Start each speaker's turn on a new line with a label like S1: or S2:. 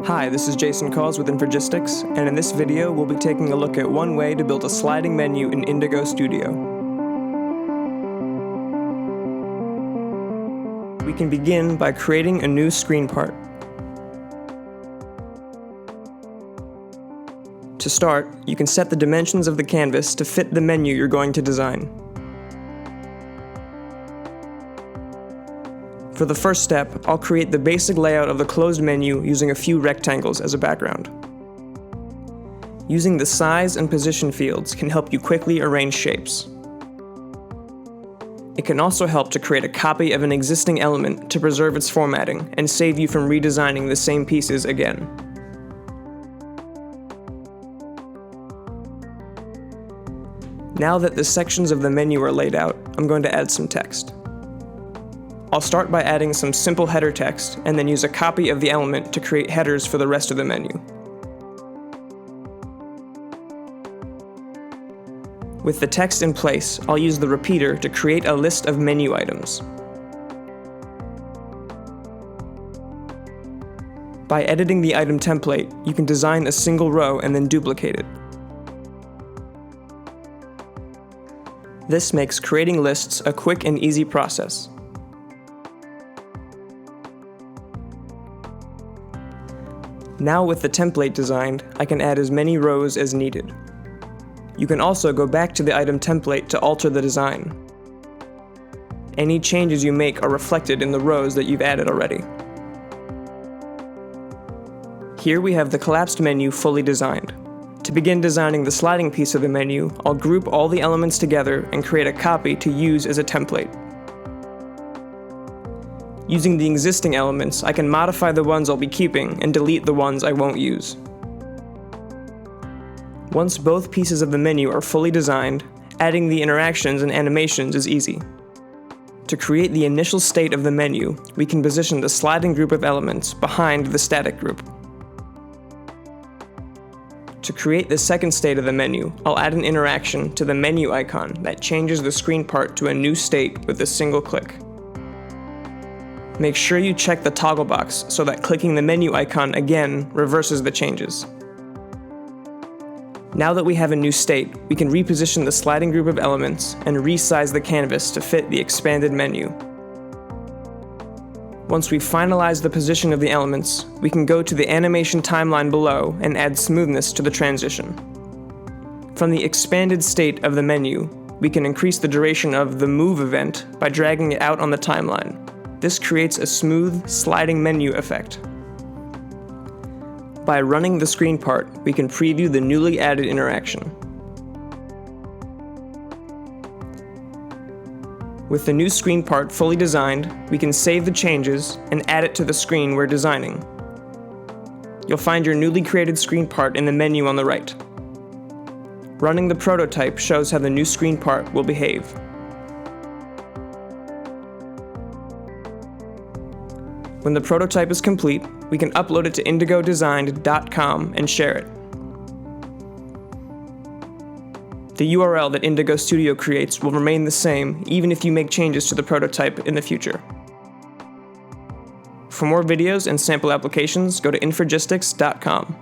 S1: Hi, this is Jason Cause with Infragistics, and in this video we'll be taking a look at one way to build a sliding menu in Indigo Studio. We can begin by creating a new screen part. To start, you can set the dimensions of the canvas to fit the menu you're going to design. For the first step, I'll create the basic layout of the closed menu using a few rectangles as a background. Using the size and position fields can help you quickly arrange shapes. It can also help to create a copy of an existing element to preserve its formatting and save you from redesigning the same pieces again. Now that the sections of the menu are laid out, I'm going to add some text. I'll start by adding some simple header text and then use a copy of the element to create headers for the rest of the menu. With the text in place, I'll use the repeater to create a list of menu items. By editing the item template, you can design a single row and then duplicate it. This makes creating lists a quick and easy process. Now with the template designed, I can add as many rows as needed. You can also go back to the item template to alter the design. Any changes you make are reflected in the rows that you've added already. Here we have the collapsed menu fully designed. To begin designing the sliding piece of the menu, I'll group all the elements together and create a copy to use as a template. Using the existing elements, I can modify the ones I'll be keeping and delete the ones I won't use. Once both pieces of the menu are fully designed, adding the interactions and animations is easy. To create the initial state of the menu, we can position the sliding group of elements behind the static group. To create the second state of the menu, I'll add an interaction to the menu icon that changes the screen part to a new state with a single click. Make sure you check the toggle box so that clicking the menu icon again reverses the changes. Now that we have a new state, we can reposition the sliding group of elements and resize the canvas to fit the expanded menu. Once we've finalized the position of the elements, we can go to the animation timeline below and add smoothness to the transition. From the expanded state of the menu, we can increase the duration of the move event by dragging it out on the timeline. This creates a smooth, sliding menu effect. By running the screen part, we can preview the newly added interaction. With the new screen part fully designed, we can save the changes and add it to the screen we're designing. You'll find your newly created screen part in the menu on the right. Running the prototype shows how the new screen part will behave. When the prototype is complete, we can upload it to indigodesigned.com and share it. The URL that Indigo Studio creates will remain the same even if you make changes to the prototype in the future. For more videos and sample applications, go to infragistics.com.